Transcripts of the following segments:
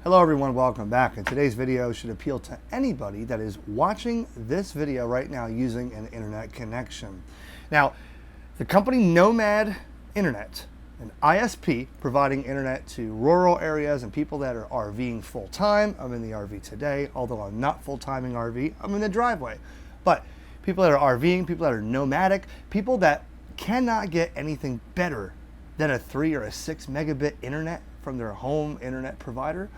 Hello everyone, welcome back. And today's video should appeal to anybody that is watching this video right now using an internet connection. Now, the company Nomad Internet, an ISP providing internet to rural areas and people that are RVing full-time. I'm in the RV today, although I'm not full-timing RV, I'm in the driveway. But people that are RVing, people that are nomadic, people that cannot get anything better than a 3 or a 6 megabit internet from their home internet provider.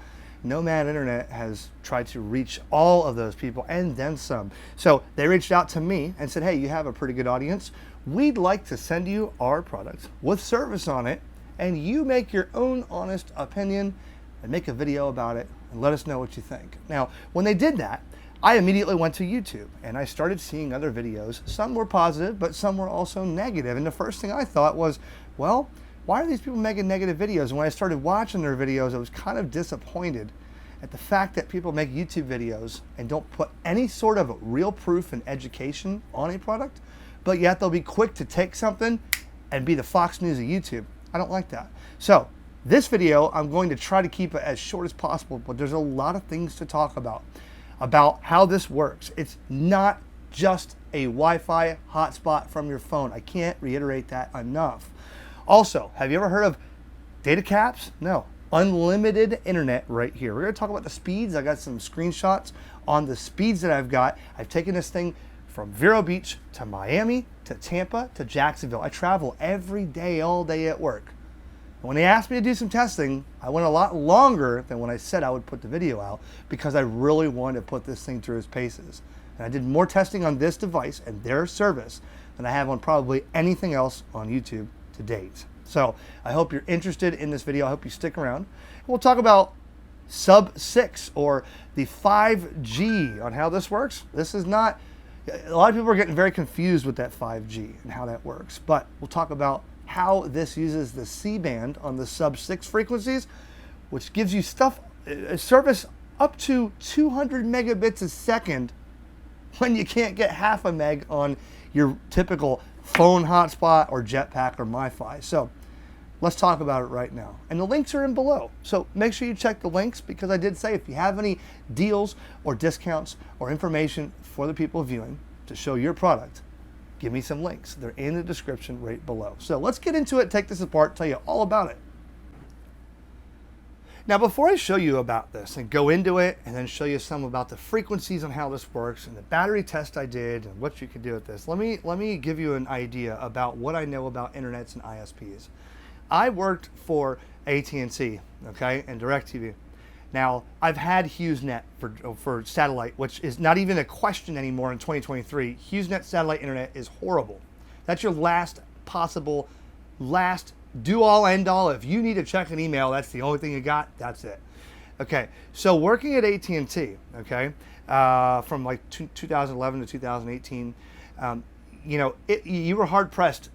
Nomad Internet has tried to reach all of those people and then some. So they reached out to me and said, hey, you have a pretty good audience. We'd like to send you our product with service on it, and you make your own honest opinion and make a video about it and let us know what you think. Now, when they did that, I immediately went to YouTube and I started seeing other videos. Some were positive, but some were also negative. And the first thing I thought was, well, why are these people making negative videos? And when I started watching their videos, I was kind of disappointed at the fact that people make YouTube videos and don't put any sort of real proof and education on a product, but yet they'll be quick to take something and be the Fox News of YouTube. I don't like that. So this video, I'm going to try to keep it as short as possible, but there's a lot of things to talk about how this works. It's not just a Wi-Fi hotspot from your phone. I can't reiterate that enough. Also, have you ever heard of data caps? No. Unlimited internet right here. We're going to talk about the speeds. I got some screenshots on the speeds that I've got. I've taken this thing from Vero Beach to Miami to Tampa to Jacksonville. I travel every day, all day at work. And when they asked me to do some testing, I went a lot longer than when I said I would put the video out because I really wanted to put this thing through its paces. And I did more testing on this device and their service than I have on probably anything else on YouTube to date. So I hope you're interested in this video. I hope you stick around. We'll talk about sub-6 or the 5G on how this works. This is not, a lot of people are getting very confused with that 5G and how that works, but we'll talk about how this uses the C-band on the sub-6 frequencies, which gives you a service up to 200 megabits a second when you can't get half a meg on your typical phone hotspot or jetpack or MiFi. So let's talk about it right now. And the links are in below. So make sure you check the links because I did say if you have any deals or discounts or information for the people viewing to show your product, give me some links. They're in the description right below. So let's get into it, take this apart, tell you all about it. Now, before I show you about this and go into it and then show you some about the frequencies and how this works and the battery test I did and what you can do with this, let me give you an idea about what I know about internets and ISPs. I worked for AT&T, okay, and DirecTV. Now, I've had HughesNet for satellite, which is not even a question anymore in 2023. HughesNet satellite internet is horrible. That's your last do all end all. If you need to check an email, that's the only thing you got, that's it. Okay, so working at AT&T, okay, from like 2011 to 2018, you were hard pressed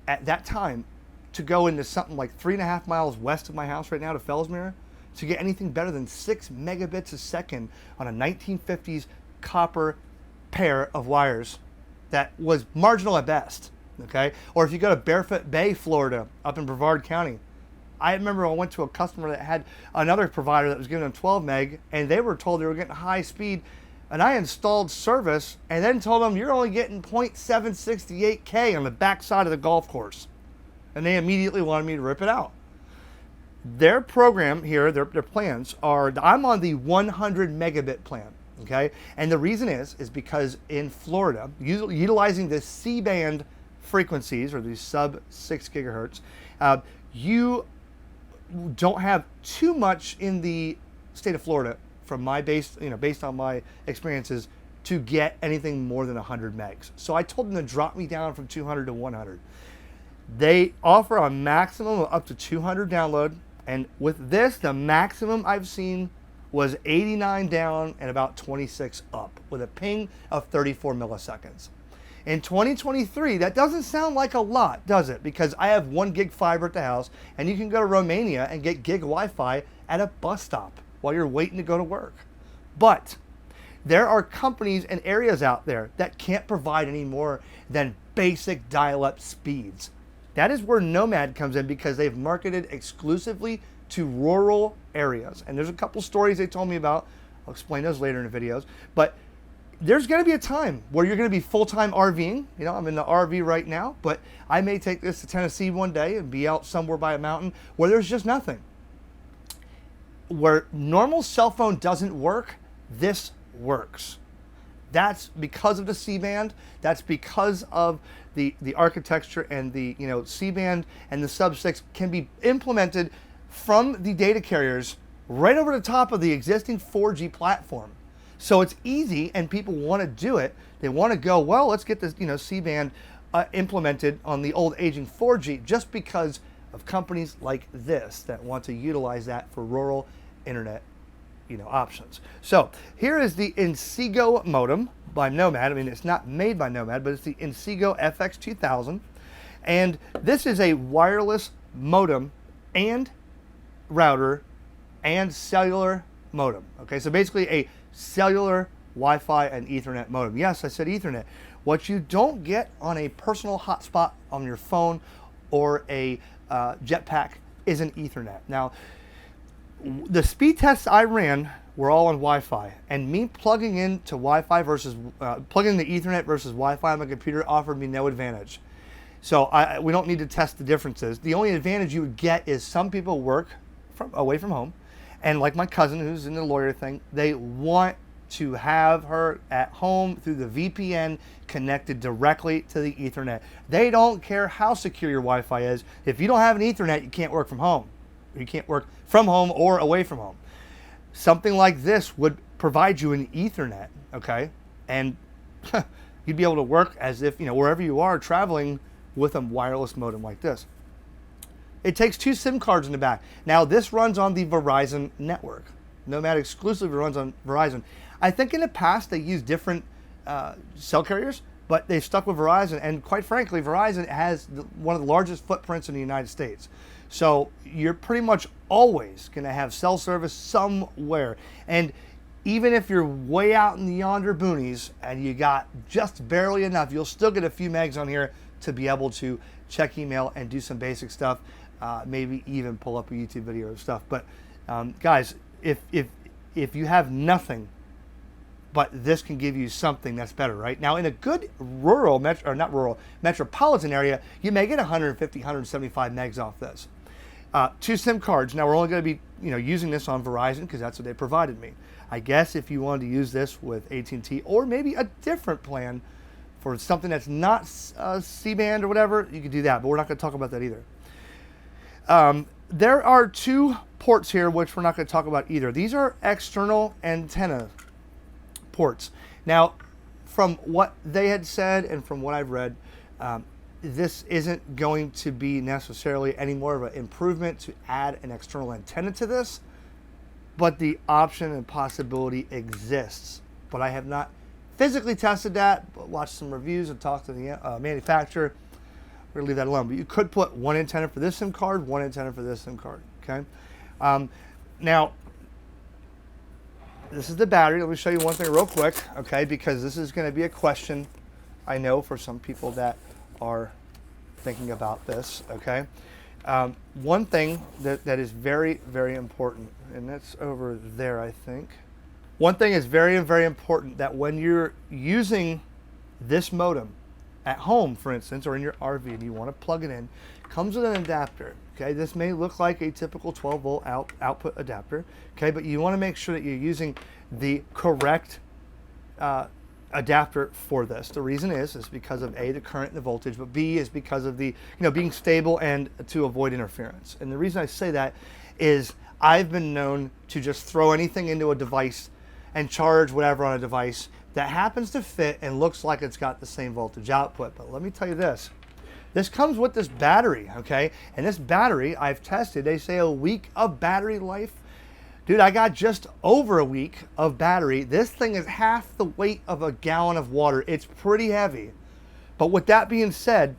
at that time to go into something like 3.5 miles west of my house right now to Fellsmere to get anything better than 6 megabits a second on a 1950s copper pair of wires that was marginal at best. Okay, or if you go to Barefoot Bay, Florida, up in Brevard County, I remember I went to a customer that had another provider that was giving them 12 meg, and they were told they were getting high speed, and I installed service, and then told them you're only getting 0.768K on the backside of the golf course, and they immediately wanted me to rip it out. Their program here, their plans are, I'm on the 100 megabit plan. Okay, and the reason is because in Florida, utilizing the C-band frequencies or these sub-6 gigahertz, you don't have too much in the state of Florida from my based on my experiences to get anything more than 100 megs. So I told them to drop me down from 200 to 100. They offer a maximum of up to 200 download, and with this, the maximum I've seen was 89 down and about 26 up with a ping of 34 milliseconds. In 2023, that doesn't sound like a lot, does it? Because I have 1 gig fiber at the house, and you can go to Romania and get gig Wi-Fi at a bus stop while you're waiting to go to work. But there are companies and areas out there that can't provide any more than basic dial-up speeds. That is where Nomad comes in because they've marketed exclusively to rural areas. And there's a couple stories they told me about. I'll explain those later in the videos. But there's going to be a time where you're going to be full-time RVing. You know, I'm in the RV right now, but I may take this to Tennessee one day and be out somewhere by a mountain where there's just nothing. Where normal cell phone doesn't work, this works. That's because of the C-band. That's because of the architecture, and the C-band and the sub-6 can be implemented from the data carriers right over the top of the existing 4G platform. So it's easy, and people want to do it. They want to go, well, let's get this C-band implemented on the old aging 4G, just because of companies like this that want to utilize that for rural internet options. So here is the Inseego modem by Nomad. I mean, it's not made by Nomad, but it's the Inseego FX2000. And this is a wireless modem and router and cellular modem. Okay, so basically a cellular Wi-Fi and Ethernet modem. Yes, I said Ethernet. What you don't get on a personal hotspot on your phone or a jetpack is an Ethernet. Now, the speed tests I ran were all on Wi-Fi, and me plugging into Wi-Fi versus plugging the Ethernet versus Wi-Fi on my computer offered me no advantage. So we don't need to test the differences. The only advantage you would get is some people work away from home, and like my cousin who's in the lawyer thing, they want to have her at home through the VPN connected directly to the Ethernet. They don't care how secure your Wi-Fi is. If you don't have an Ethernet, you can't work from home. You can't work from home or away from home. Something like this would provide you an Ethernet, okay? And you'd be able to work as if, wherever you are traveling with a wireless modem like this. It takes 2 SIM cards in the back. Now, this runs on the Verizon network. Nomad exclusively runs on Verizon. I think in the past they used different cell carriers, but they stuck with Verizon. And quite frankly, Verizon has one of the largest footprints in the United States. So you're pretty much always going to have cell service somewhere. And even if you're way out in the yonder boonies and you got just barely enough, you'll still get a few megs on here to be able to check email and do some basic stuff, maybe even pull up a YouTube video or stuff. But guys, if you have nothing, but this can give you something that's better, right? Now, in a good rural, metropolitan area, you may get 150, 175 megs off this. 2 SIM cards. Now, we're only going to be using this on Verizon because that's what they provided me. I guess if you wanted to use this with AT&T or maybe a different plan for something that's not C-band or whatever, you could do that, but we're not going to talk about that either. There are 2 ports here, which we're not going to talk about either. These are external antenna ports. Now, from what they had said and from what I've read, this isn't going to be necessarily any more of an improvement to add an external antenna to this, but the option and possibility exists. But I have not physically tested that, but watched some reviews and talked to the manufacturer. We're going to leave that alone. But you could put 1 antenna for this SIM card, 1 antenna for this SIM card. Okay. Now, this is the battery. Let me show you one thing real quick, okay, because this is going to be a question, I know, for some people that are thinking about this, okay. One thing that is very, very important, and that's over there, I think. One thing is very, very important, that when you're using this modem at home, for instance, or in your RV, and you want to plug it in, comes with an adapter. Okay, this may look like a typical 12-volt output adapter. Okay, but you want to make sure that you're using the correct adapter for this. The reason is because of A, the current and the voltage, but B is because of the being stable and to avoid interference. And the reason I say that is I've been known to just throw anything into a device and charge whatever on a device that happens to fit and looks like it's got the same voltage output. But let me tell you this. This comes with this battery, okay? And this battery, I've tested. They say a week of battery life. Dude, I got just over a week of battery. This thing is half the weight of a gallon of water. It's pretty heavy. But with that being said,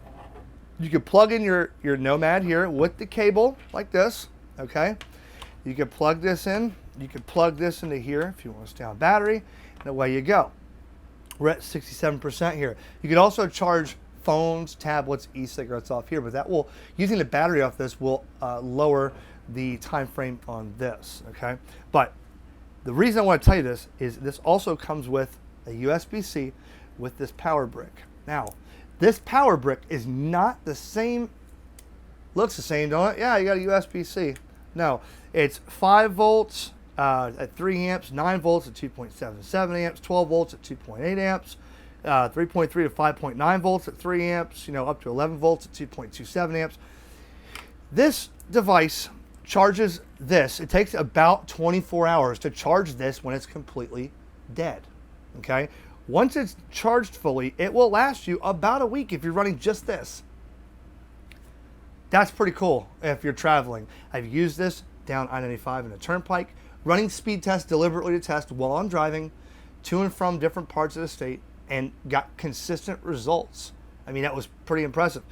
you can plug in your Nomad here with the cable like this, okay? You can plug this in. You can plug this into here if you want to stay on battery, and away you go. We're at 67% here. You can also charge phones, tablets, e-cigarettes off here, but that will, using the battery off this will lower the time frame on this, okay? But the reason I want to tell you this is this also comes with a USB-C with this power brick. Now, this power brick is not the same, looks the same, don't it? Yeah, you got a USB-C. No, it's 5 volts at 3 amps, 9 volts at 2.77 amps, 12 volts at 2.8 amps, 3.3 to 5.9 volts at 3 amps, up to 11 volts at 2.27 amps. This device charges this. It takes about 24 hours to charge this when it's completely dead, okay? Once it's charged fully, it will last you about a week if you're running just this. That's pretty cool if you're traveling. I've used this down I-95 in a turnpike, running speed tests deliberately to test while I'm driving to and from different parts of the state and got consistent results. I mean, that was pretty impressive.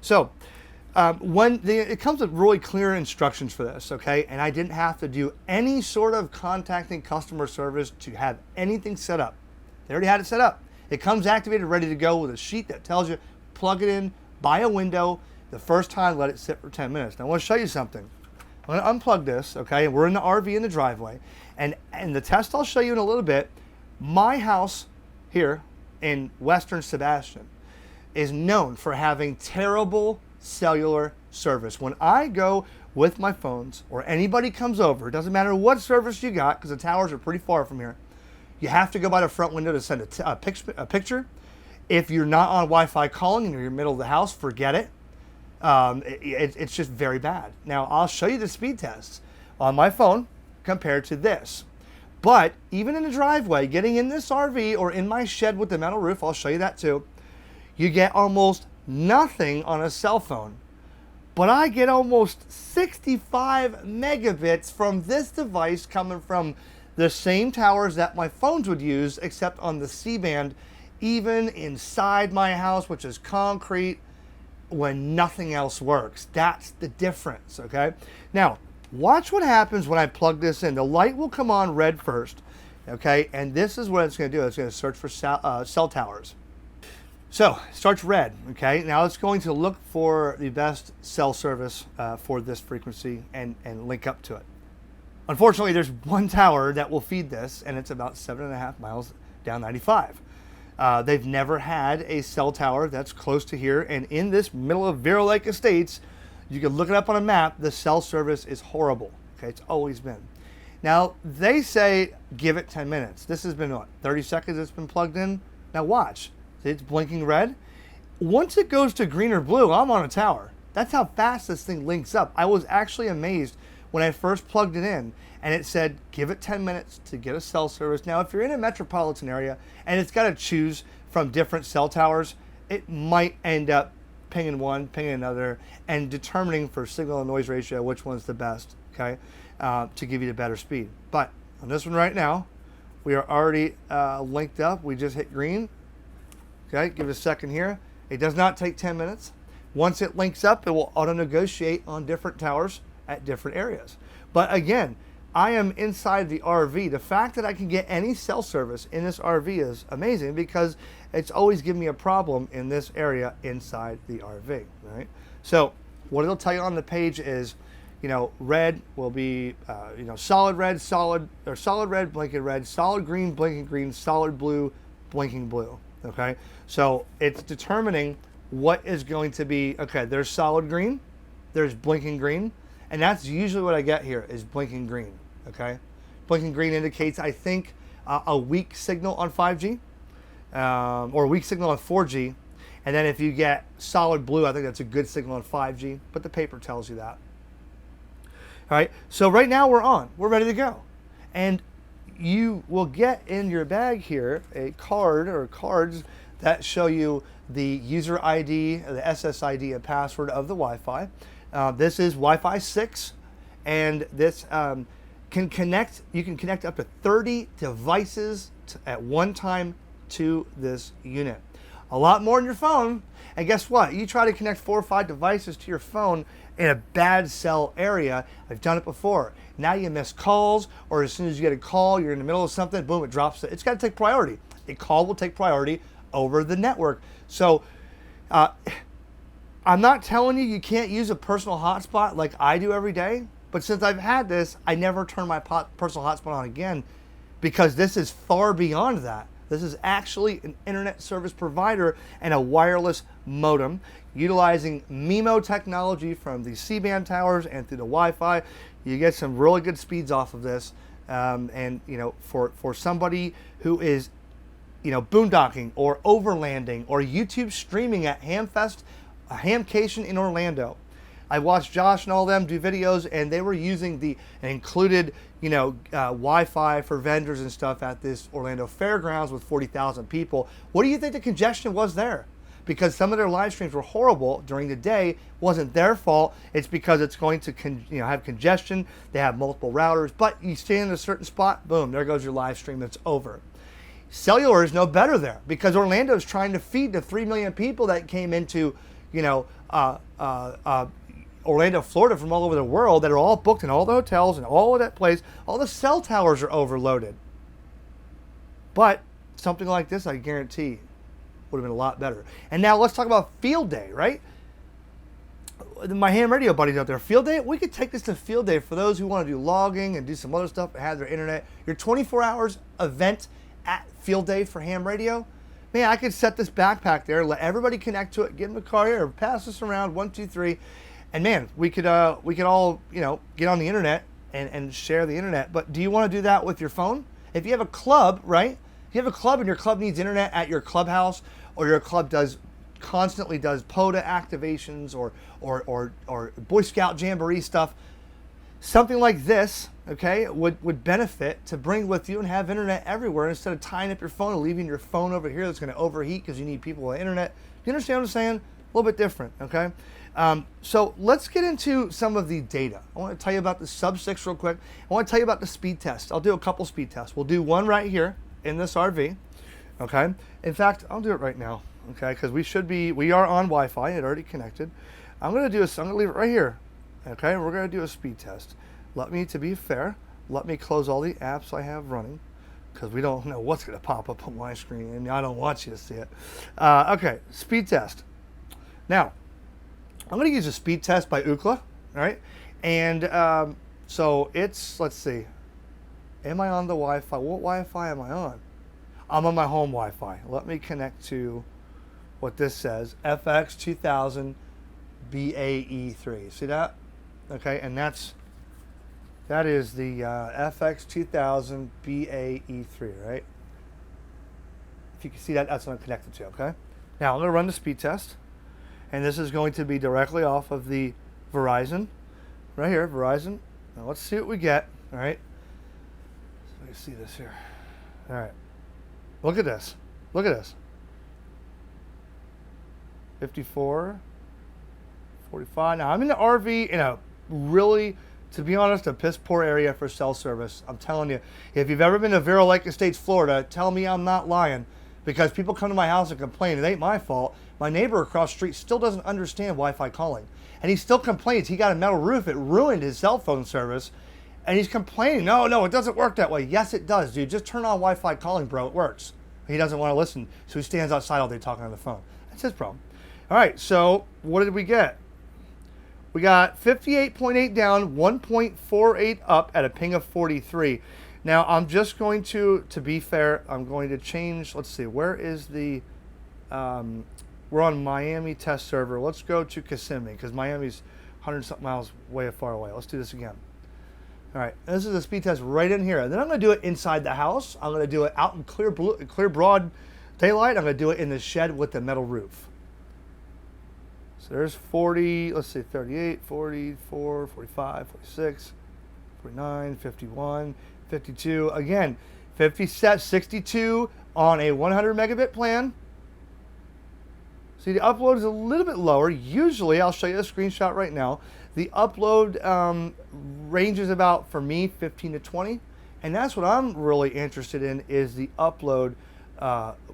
So, it comes with really clear instructions for this, okay? And I didn't have to do any sort of contacting customer service to have anything set up. They already had it set up. It comes activated, ready to go with a sheet that tells you, plug it in by a window. The first time, let it sit for 10 minutes. Now, I want to show you something. I'm going to unplug this, okay? And we're in the RV in the driveway. And the test I'll show you in a little bit, my house here in Western Sebastian is known for having terrible cellular service. When I go with my phones or anybody comes over, it doesn't matter what service you got because the towers are pretty far from here. You have to go by the front window to send a picture. If you're not on Wi-Fi calling and you're in the middle of the house, forget it. It's just very bad. Now, I'll show you the speed tests on my phone compared to this. But even in the driveway, getting in this RV or in my shed with the metal roof, I'll show you that too, you get almost nothing on a cell phone. But I get almost 65 megabits from this device coming from the same towers that my phones would use, except on the C-band, even inside my house, which is concrete, when nothing else works. That's the difference, okay? Now, watch what happens when I plug this in. The light will come on red first, okay? And this is what it's going to do. It's going to search for cell towers. So, it starts red, okay? Now it's going to look for the best cell service for this frequency and link up to it. Unfortunately, there's one tower that will feed this, and it's about 7.5 miles down 95. They've never had a cell tower that's close to here, and in this middle of Vero Lake Estates, you can look it up on a map, the cell service is horrible, okay? It's always been. Now, they say give it 10 minutes. This has been, what, 30 seconds it's been plugged in? Now watch. It's blinking red. Once it goes to green or blue, I'm on a tower. That's how fast this thing links up. I was actually amazed when I first plugged it in and it said, give it 10 minutes to get a cell service. Now, if you're in a metropolitan area and it's got to choose from different cell towers, it might end up pinging one, pinging another, and determining for signal and noise ratio which one's the best, okay, to give you the better speed. But on this one right now, we are already linked up. We just hit green. Okay, give it a second here. It does not take 10 minutes. Once it links up, it will auto-negotiate on different towers at different areas. But again, I am inside the RV. The fact that I can get any cell service in this RV is amazing because it's always given me a problem in this area inside the RV, right? So what it'll tell you on the page is, red will be, solid red, solid red, blinking red, solid green, blinking green, solid blue, blinking blue, okay? So it's determining what is going to be, okay, there's solid green, there's blinking green, and that's usually what I get here is blinking green, okay? Blinking green indicates, I think, a weak signal on 5G or a weak signal on 4G. And then if you get solid blue, I think that's a good signal on 5G, but the paper tells you that. All right, so right now we're on. We're ready to go. And you will get in your bag here a card or cards that show you the user ID, the SSID and password of the Wi-Fi. This is Wi-Fi 6, and this can connect. You can connect up to 30 devices at one time to this unit. A lot more than your phone. And guess what? You try to connect 4 or 5 devices to your phone in a bad cell area. I've done it before. Now you miss calls, or as soon as you get a call, you're in the middle of something, boom, it drops. It's got to take priority. A call will take priority over the network. So I'm not telling you you can't use a personal hotspot like I do every day, But since I've had this, I never turn my personal hotspot on again, because this is far beyond that. This is actually an internet service provider and a wireless modem utilizing MIMO technology from the C-band towers and through the Wi-Fi. You get some really good speeds off of this. And you know, for somebody who is, you know, boondocking or overlanding or YouTube streaming at Hamfest, a Hamcation in Orlando. I watched Josh and all them do videos, and they were using the included, you know, Wi-Fi for vendors and stuff at this Orlando Fairgrounds with 40,000 people. What do you think the congestion was there? Because some of their live streams were horrible during the day. It wasn't their fault. It's because it's going to have congestion. They have multiple routers, but you stand in a certain spot, boom, there goes your live stream. It's over. Cellular is no better there, because Orlando is trying to feed the 3 million people that came into, you know, Orlando, Florida from all over the world, that are all booked in all the hotels and all of that place. All the cell towers are overloaded. But something like this, I guarantee, would have been a lot better. And now let's talk about field day, right? My ham radio buddies out there, field day, we could take this to field day for those who want to do logging and do some other stuff and have their internet. Your 24 hours event at field day for ham radio. Man, I could set this backpack there, let everybody connect to it, get in the car here, pass this around, 1, 2, 3. And man, we could all, you know, get on the internet and share the internet. But do you want to do that with your phone? If you have a club, right? If you have a club and your club needs internet at your clubhouse, or your club constantly does POTA activations or Boy Scout Jamboree stuff, something like this, okay, would benefit to bring with you and have internet everywhere, instead of tying up your phone and leaving your phone over here that's going to overheat because you need people with internet. Do you understand what I'm saying? A little bit different, okay? So let's get into some of the data. I want to tell you about the sub-6 real quick. I want to tell you about the speed test. I'll do a couple speed tests. We'll do one right here in this RV, okay? In fact, I'll do it right now, okay? Because we are on Wi-Fi. It already connected. I'm going to leave it right here, okay? We're going to do a speed test. To be fair, let me close all the apps I have running, because we don't know what's going to pop up on my screen, and I don't want you to see it. Okay, speed test. Now, I'm going to use a speed test by Ookla, all right? And so it's, let's see, am I on the Wi-Fi? What Wi-Fi am I on? I'm on my home Wi-Fi. Let me connect to what this says, FX2000 BAE3. See that? Okay, and that is the FX2000 BAE3, right? If you can see that, that's what I'm connected to, okay? Now I'm going to run the speed test. And this is going to be directly off of the Verizon, right here, Verizon. Now let's see what we get, all right? So you see this here. All right, look at this, look at this. 54, 45. Now I'm in the RV in a really, to be honest, a piss poor area for cell service. I'm telling you, if you've ever been to Vero Lake Estates, Florida, tell me I'm not lying. Because people come to my house and complain. It ain't my fault. My neighbor across the street still doesn't understand Wi-Fi calling. And he still complains. He got a metal roof. It ruined his cell phone service. And he's complaining. No, it doesn't work that way. Yes, it does, dude. Just turn on Wi-Fi calling, bro. It works. He doesn't want to listen, so he stands outside all day talking on the phone. That's his problem. All right, so what did we get? We got 58.8 down, 1.48 up at a ping of 43. Now, I'm just going to be fair, I'm going to change, let's see, where is the, we're on Miami test server. Let's go to Kissimmee, because Miami's 100-something miles way far away. Let's do this again. All right, this is a speed test right in here. And then I'm going to do it inside the house. I'm going to do it out in clear broad daylight. I'm going to do it in the shed with the metal roof. So there's 40, let's see, 38, 44, 45, 46, 49, 51, 52, again, 62 on a 100 megabit plan. See, the upload is a little bit lower. Usually, I'll show you a screenshot right now. The upload ranges about, for me, 15 to 20. And that's what I'm really interested in, is the upload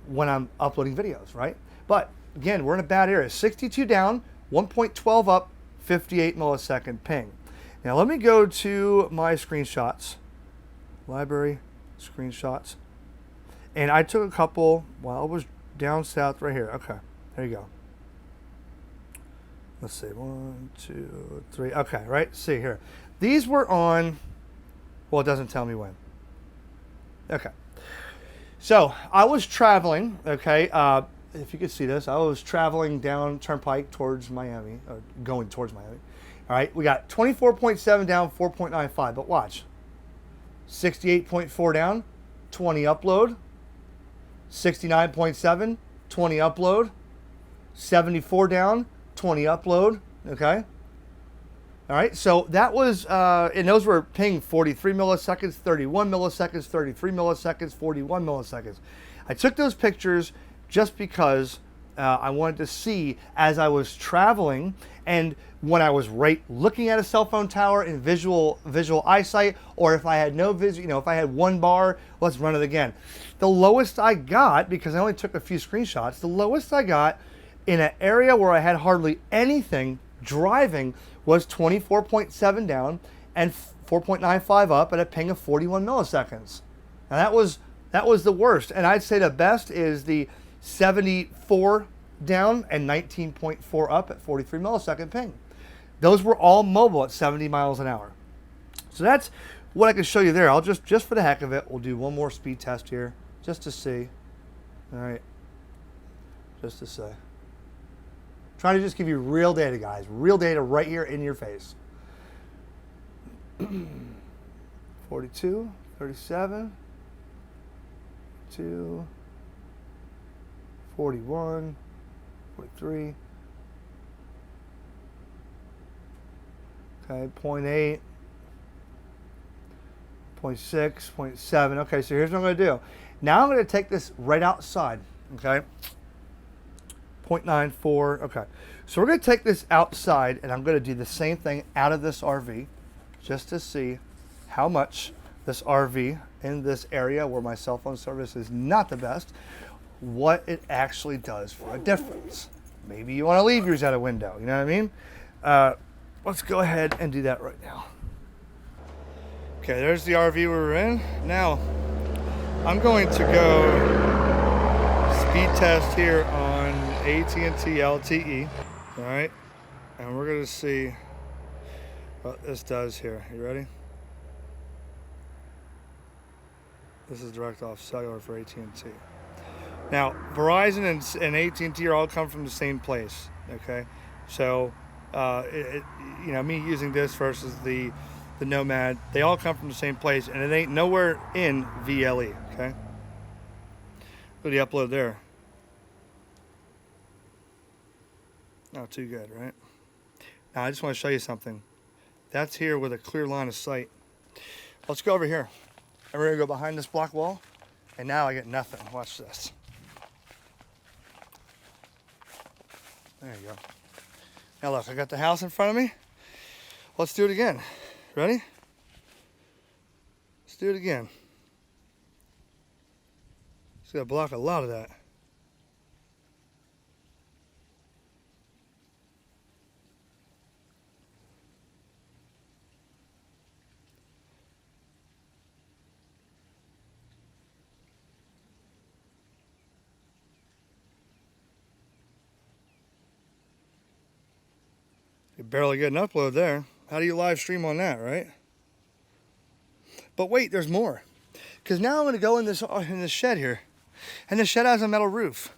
when I'm uploading videos, right? But again, we're in a bad area. 62 down, 1.12 up, 58 millisecond ping. Now let me go to my screenshots. Library, screenshots. And I took a couple while I was down south right here. Okay, there you go. Let's see, 1, 2, 3. Okay, right, see here. These were on, well, it doesn't tell me when. Okay. So I was traveling, okay, if you could see this, I was traveling down Turnpike towards Miami, or going towards Miami. All right, we got 24.7 down, 4.95, but watch. 68.4 down, 20 upload. 69.7, 20 upload. 74 down, 20 upload, okay? All right, so that was, and those were ping 43 milliseconds, 31 milliseconds, 33 milliseconds, 41 milliseconds. I took those pictures just because I wanted to see as I was traveling and when I was looking at a cell phone tower in visual eyesight, or if I had no if I had one bar, let's run it again. The lowest I got, because I only took a few screenshots, the lowest I got in an area where I had hardly anything driving was 24.7 down and 4.95 up at a ping of 41 milliseconds. Now that was the worst. And I'd say the best is the 74 down and 19.4 up at 43 millisecond ping. Those were all mobile at 70 miles an hour. So that's what I can show you there. I'll just for the heck of it, we'll do one more speed test here just to see. All right, just to say. Trying to just give you real data, guys. Real data right here in your face. 42, 37, 2, 41, 43. Okay, 0.8, 0.6, 0.7. Okay, so here's what I'm going to do. Now I'm going to take this right outside, okay? 0.94, okay. So we're going to take this outside, and I'm going to do the same thing out of this RV just to see how much this RV in this area where my cell phone service is not the best, what it actually does for a difference. Maybe you want to leave yours out a window, you know what I mean? Let's go ahead and do that right now. Okay, there's the RV we were in. Now, I'm going to go speed test here on AT&T LTE, all right? And we're gonna see what this does here. You ready? This is direct off cellular for AT&T. Now, Verizon and AT&T are all come from the same place, okay? So, you know, me using this versus the Nomad, they all come from the same place, and it ain't nowhere in VLE, okay? Look at the upload there. Not too good, right? Now, I just want to show you something. That's here with a clear line of sight. Let's go over here. And we're going to go behind this block wall, and now I get nothing. Watch this. There you go. Now look, I got the house in front of me. Let's do it again. Ready? Let's do it again. It's going to block a lot of that. You barely get an upload there. How do you live stream on that, right? But wait, there's more. Because now I'm going to go in this shed here. And the shed has a metal roof.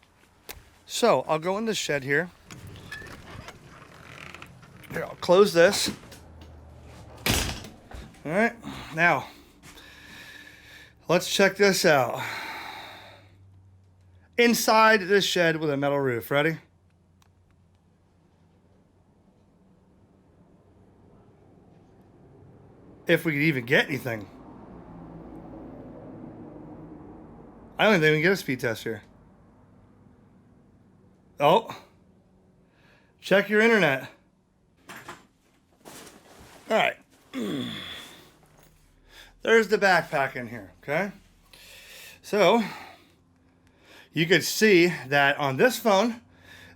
So I'll go in the shed here. Here, I'll close this. All right, now let's check this out. Inside this shed with a metal roof, ready? If we could even get anything. I don't think we can get a speed test here. Oh. Check your internet. All right. There's the backpack in here, okay? So, you could see that on this phone,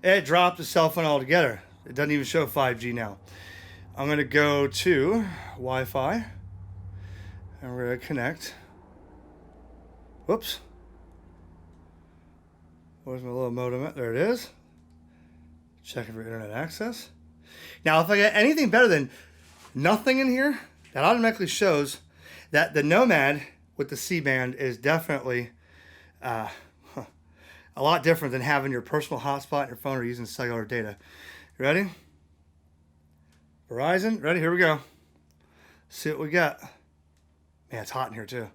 it dropped the cell phone altogether. It doesn't even show 5G now. I'm going to go to Wi-Fi, and we're going to connect. Whoops. Where's my little modem at? There it is. Checking for internet access. Now, if I get anything better than nothing in here, that automatically shows that the Nomad with the C-band is definitely a lot different than having your personal hotspot on your phone or using cellular data. You ready? Verizon, ready? Here we go. See what we got. Man, it's hot in here too.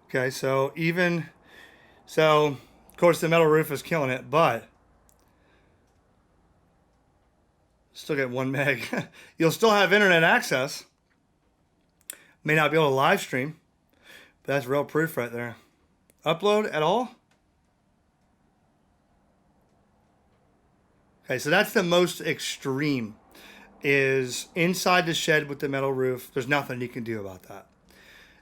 Okay, so of course the metal roof is killing it, but still get 1 meg. You'll still have internet access. May not be able to live stream, but that's real proof right there. Upload at all? Okay, so that's the most extreme, is inside the shed with the metal roof. There's nothing you can do about that.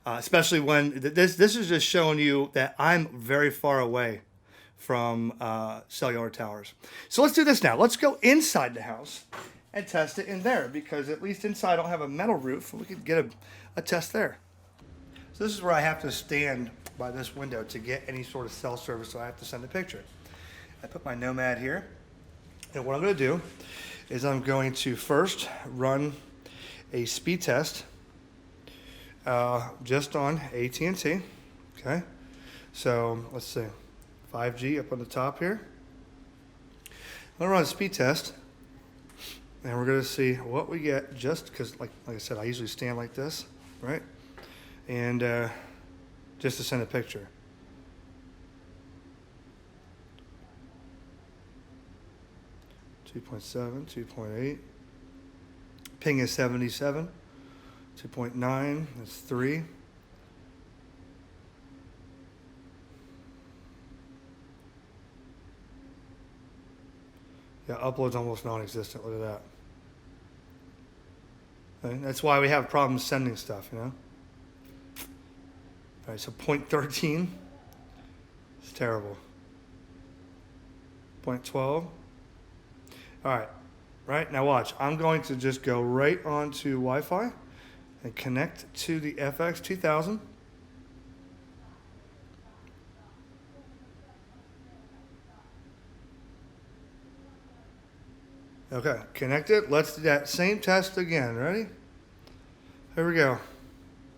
Especially when this is just showing you that I'm very far away from cellular towers. So let's do this now. Let's go inside the house and test it in there, because at least inside I don't have a metal roof. We could get a test there. So this is where I have to stand by this window to get any sort of cell service, so I have to send a picture. I put my Nomad here, and what I'm going to do is I'm going to first run a speed test just on AT&T. Okay, so let's see, 5G up on the top here. I'm gonna run a speed test, and we're gonna see what we get, just because like I said, I usually stand like this, right? And just to send a picture. .7, 2.8. Ping is 77. 2.9, that's 3. Yeah, upload's almost non-existent. Look at that. Okay, that's why we have problems sending stuff, you know? All right, so 0.13. It's terrible. 0.12. All right, now watch. I'm going to just go right onto Wi-Fi and connect to the FX 2000. Okay, connected. Let's do that same test again. Ready? Here we go.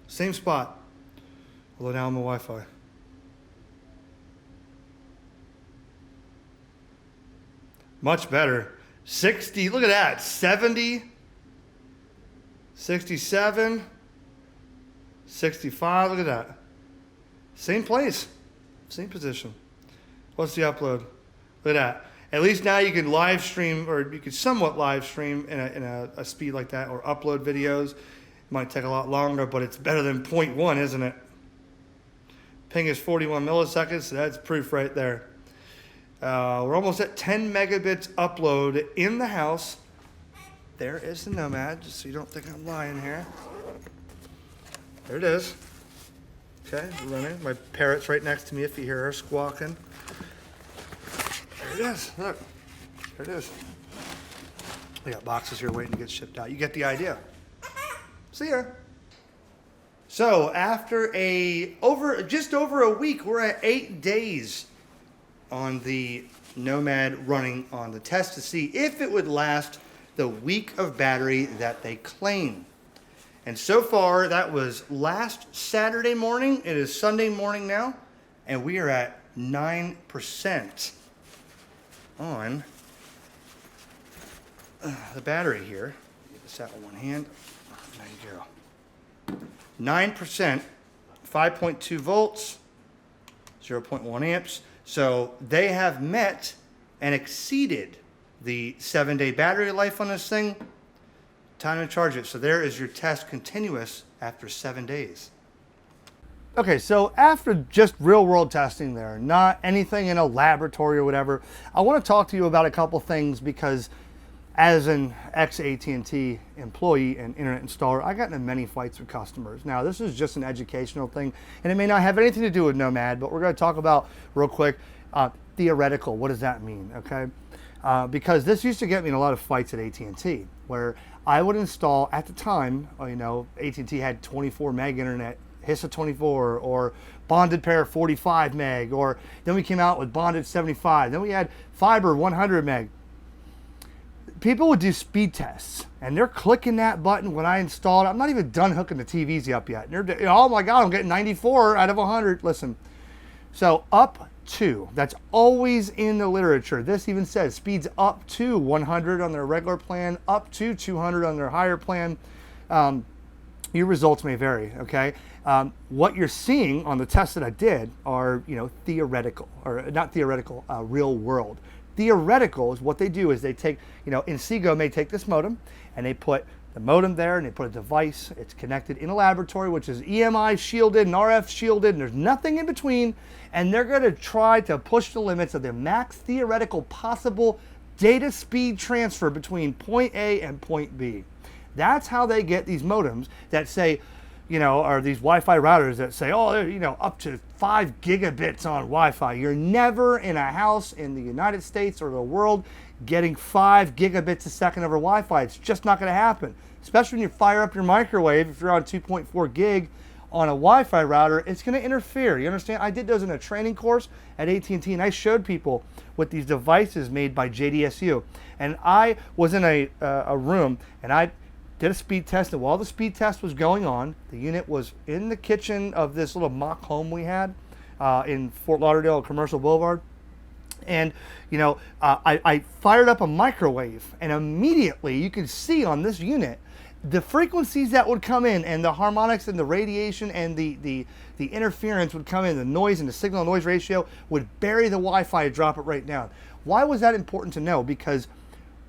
Same spot. Although now I'm on Wi-Fi. Much better. 60, look at that. 70, 67, 65, look at that. Same place, same position. What's the upload? Look at that. At least now you can live stream, or you can somewhat live stream in a speed like that, or upload videos. It might take a lot longer, but it's better than 0.1, isn't it? Ping is 41 milliseconds, so that's proof right there. We're almost at 10 megabits upload in the house. There is the Nomad, just so you don't think I'm lying here. There it is. Okay, running. My parrot's right next to me if you hear her squawking. There it is, look. There it is. We got boxes here waiting to get shipped out. You get the idea. See ya. So after just over a week, we're at 8 days on the Nomad running on the test to see if it would last the week of battery that they claim. And so far, that was last Saturday morning. It is Sunday morning now, and we are at 9% on the battery here. Get this out with one hand. There you go. 9%, 5.2 volts, 0.1 amps. So they have met and exceeded the 7-day battery life on this thing. Time to charge it. So there is your test continuous after 7 days. Okay, so after just real world testing there, not anything in a laboratory or whatever, I want to talk to you about a couple things, because as an ex-AT&T employee and internet installer, I got into many fights with customers. Now, this is just an educational thing, and it may not have anything to do with Nomad, but we're going to talk about real quick, theoretical. What does that mean, okay? Because this used to get me in a lot of fights at AT&T, where I would install, at the time, you know, AT&T had 24 meg internet HISA 24 or bonded pair 45 meg, or then we came out with bonded 75. Then we had fiber 100 meg. People would do speed tests, and they're clicking that button when I installed it. I'm not even done hooking the TVs up yet. And they're, oh my God, I'm getting 94 out of 100. Listen, so up to, that's always in the literature. This even says speeds up to 100 on their regular plan, up to 200 on their higher plan. Your results may vary, okay? What you're seeing on the tests that I did are, theoretical, or not theoretical, real world. Theoretical is what they do is they take, Inseego may take this modem and they put the modem there and they put a device. It's connected in a laboratory, which is EMI shielded and RF shielded, and there's nothing in between. And they're going to try to push the limits of the max theoretical possible data speed transfer between point A and point B. That's how they get these modems that say, or these Wi-Fi routers that say, oh, up to 5 gigabits on Wi-Fi. You're never in a house in the United States or the world getting 5 gigabits a second over Wi-Fi. It's just not going to happen. Especially when you fire up your microwave, if you're on 2.4 gig on a Wi-Fi router, it's going to interfere. You understand? I did those in a training course at AT&T, and I showed people with these devices made by JDSU. And I was in a room, and I did a speed test, and while the speed test was going on, the unit was in the kitchen of this little mock home we had in Fort Lauderdale, Commercial Boulevard. And, I fired up a microwave, and immediately you could see on this unit the frequencies that would come in, and the harmonics and the radiation and the interference would come in, the noise and the signal noise ratio would bury the Wi-Fi and drop it right down. Why was that important to know? Because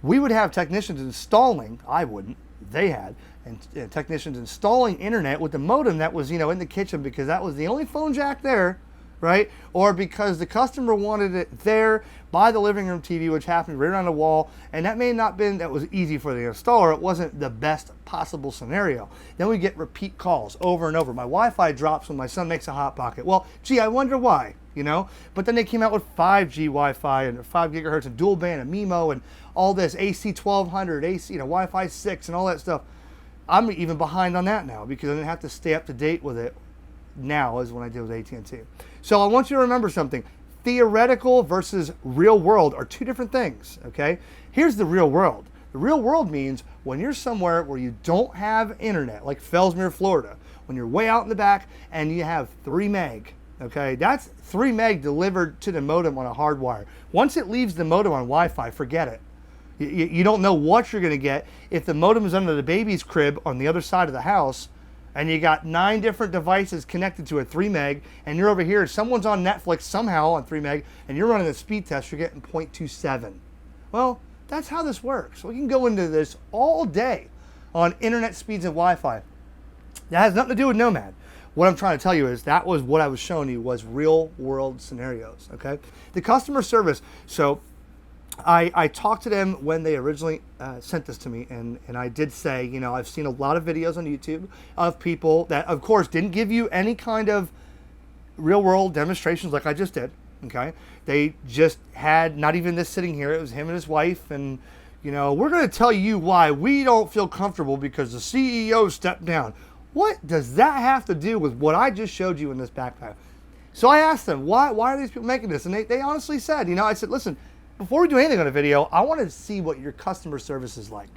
we would have technicians installing, I wouldn't, they had, and technicians installing internet with the modem that was, in the kitchen because that was the only phone jack there, right? Or because the customer wanted it there by the living room TV, which happened right around the wall, and that may not been, that was easy for the installer. It wasn't the best possible scenario. Then we get repeat calls over and over. My Wi-Fi drops when my son makes a hot pocket. Well, gee, I wonder why, But then they came out with 5G Wi-Fi and 5 gigahertz and dual band and MIMO and all this AC 1200, AC, Wi-Fi 6 and all that stuff. I'm even behind on that now because I didn't have to stay up to date with it now as when I did with AT&T. So I want you to remember something. Theoretical versus real world are two different things, okay? Here's the real world. The real world means when you're somewhere where you don't have internet, like Fellsmere, Florida, when you're way out in the back and you have 3 meg, okay? That's 3 meg delivered to the modem on a hard wire. Once it leaves the modem on Wi-Fi, forget it. You don't know what you're going to get. If the modem is under the baby's crib on the other side of the house, and you got 9 different devices connected to a 3 meg, and you're over here, someone's on Netflix somehow on 3 meg, and you're running a speed test, you're getting 0.27. Well, that's how this works. We can go into this all day on internet speeds and Wi-Fi. That has nothing to do with Nomad. What I'm trying to tell you is that was what I was showing you was real world scenarios, okay? The customer service, so I talked to them when they originally sent this to me, and I did say, I've seen a lot of videos on YouTube of people that, of course, didn't give you any kind of real-world demonstrations like I just did, okay? They just had not even this sitting here. It was him and his wife, and, we're going to tell you why we don't feel comfortable because the CEO stepped down. What does that have to do with what I just showed you in this backpack? So I asked them, why are these people making this? And they honestly said, I said, listen, before we do anything on a video, I wanted to see what your customer service is like.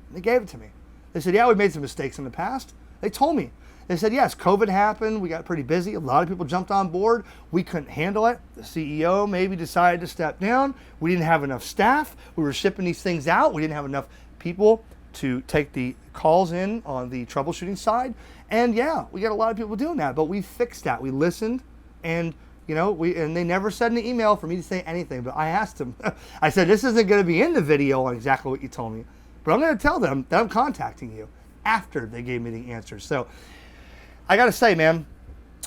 And they gave it to me. They said, yeah, we made some mistakes in the past. They told me. They said, yes, COVID happened. We got pretty busy. A lot of people jumped on board. We couldn't handle it. The CEO maybe decided to step down. We didn't have enough staff. We were shipping these things out. We didn't have enough people to take the calls in on the troubleshooting side. And yeah, we got a lot of people doing that, but we fixed that. We listened, and and they never said in the email for me to say anything, but I asked them. I said, this isn't going to be in the video on exactly what you told me, but I'm going to tell them that I'm contacting you after they gave me the answers. So I got to say, man,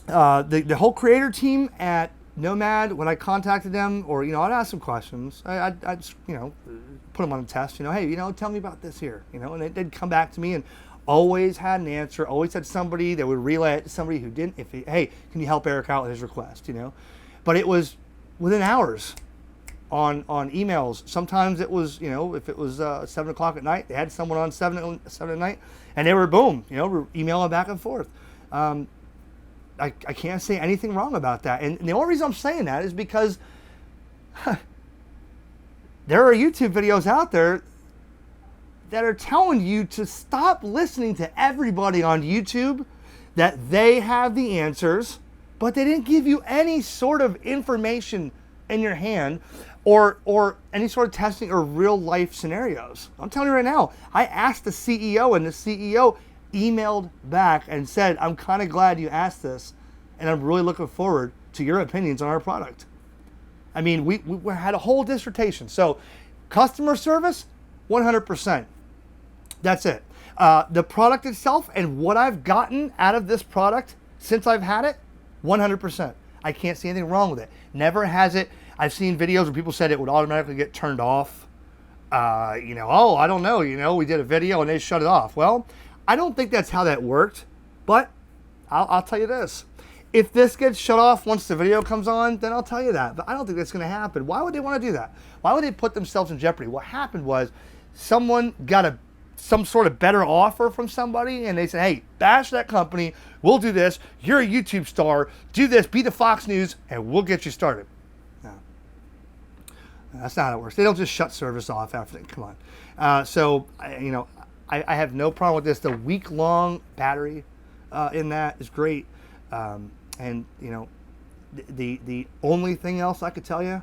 the whole creator team at Nomad, when I contacted them, or, I'd ask some questions. I'd just, put them on a test, hey, tell me about this here, and they'd come back to me and always had an answer, always had somebody that would relay it to somebody who didn't. Hey, can you help Eric out with his request, But it was within hours on emails. Sometimes it was, if it was 7 o'clock at night, they had someone on 7 at night, and they were boom, we're emailing back and forth. I can't say anything wrong about that. And the only reason I'm saying that is because there are YouTube videos out there that are telling you to stop listening to everybody on YouTube, that they have the answers, but they didn't give you any sort of information in your hand or any sort of testing or real life scenarios. I'm telling you right now, I asked the CEO and the CEO emailed back and said, I'm kind of glad you asked this and I'm really looking forward to your opinions on our product. I mean, we had a whole dissertation. So customer service, 100%. That's it. The product itself and what I've gotten out of this product since I've had it, 100%. I can't see anything wrong with it. Never has it. I've seen videos where people said it would automatically get turned off. Oh, I don't know. We did a video and they shut it off. Well, I don't think that's how that worked, but I'll tell you this. If this gets shut off once the video comes on, then I'll tell you that. But I don't think that's going to happen. Why would they want to do that? Why would they put themselves in jeopardy? What happened was someone got some sort of better offer from somebody and they said, hey, bash that company. We'll do this. You're a YouTube star. Do this. Be the Fox News and we'll get you started. No. That's not how it works. They don't just shut service off after they come on. I have no problem with this. The week-long battery in that is great. The only thing else I could tell you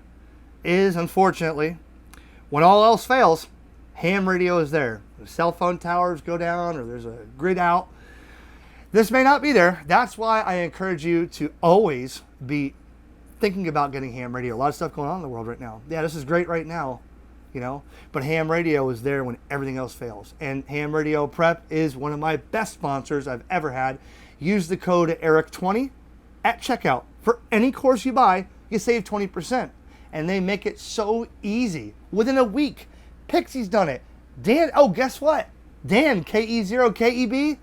is, unfortunately, when all else fails, ham radio is there. The cell phone towers go down or there's a grid out. This may not be there. That's why I encourage you to always be thinking about getting ham radio. A lot of stuff going on in the world right now. Yeah, this is great right now, but ham radio is there when everything else fails. And Ham Radio Prep is one of my best sponsors I've ever had. Use the code ERIC20 at checkout. For any course you buy, you save 20%. And they make it so easy. Within a week, Pixie's done it. Dan, guess what? Dan, KE0KEB,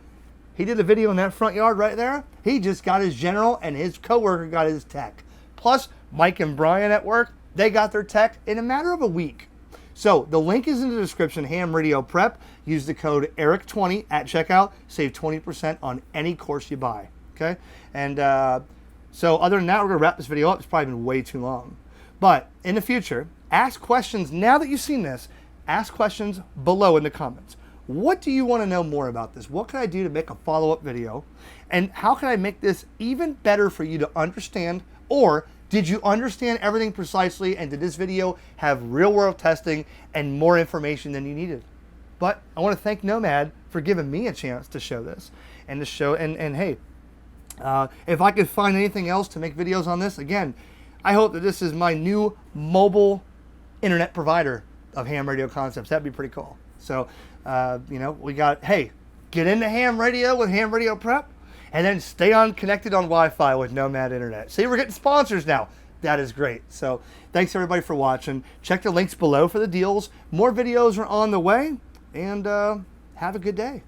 he did a video in that front yard right there. He just got his general and his coworker got his tech. Plus, Mike and Brian at work, they got their tech in a matter of a week. So the link is in the description, Ham Radio Prep. Use the code ERIC20 at checkout. Save 20% on any course you buy. Okay? And so other than that, we're going to wrap this video up. It's probably been way too long. But in the future, ask questions. Now that you've seen this, ask questions below in the comments. What do you want to know more about this? What can I do to make a follow-up video? And how can I make this even better for you to understand? Or did you understand everything precisely? And did this video have real-world testing and more information than you needed? But I want to thank Nomad for giving me a chance to show this and to show. And hey, if I could find anything else to make videos on this, again, I hope that this is my new mobile internet provider of HamRadioConcepts. That'd be pretty cool. So, we got, hey, get into ham radio with Ham Radio Prep, and then stay on connected on Wi-Fi with Nomad Internet. See, we're getting sponsors now. That is great. So, thanks everybody for watching. Check the links below for the deals. More videos are on the way, and have a good day.